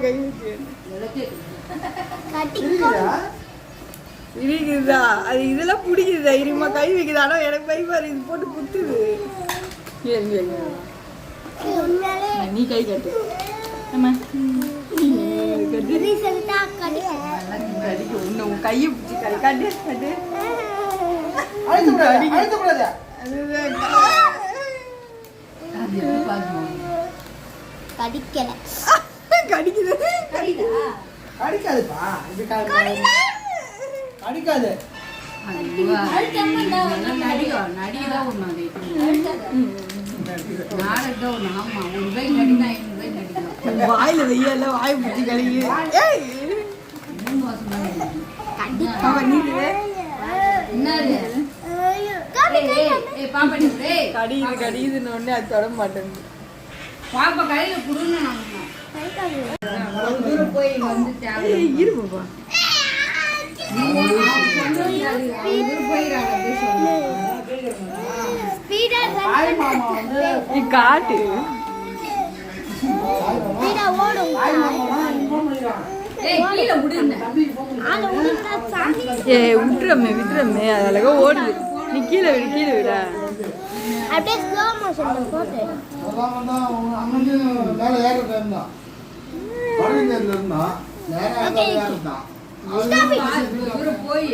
கை இருக்குதா அது இதெல்லாம் பிடிக்குது தைரியமா கை வைக்குது. ஆனா எனக்கு பயமாரு இது போட்டு குத்துது. நீ கை கட்டு கையை பிடிச்சி கட்டு கட்டு கடிக்கல கடிக்குது கடிக்காதுப்பா இது கடிக்காது வாயில வெய்யல வாய பிடிச்சி கடிக்குது. கடிக்குது கடிக்குதுன்னு ஒண்ணு அது தொட மாட்டேங்குது. பாப்பா கையில குடுன்னு போய் வந்து இருப்பா காட்டு விட்டுறமே விட்டுறமே அது அழகா ஓடுது. நீ கீழே விடு கீழே விட அப்படியே ஸ்லோ மோஷன்ல போட்டு மேல ஏறிட்டு இருந்தா பழனில இருந்தா நேரா ஏறிட்டான் போய்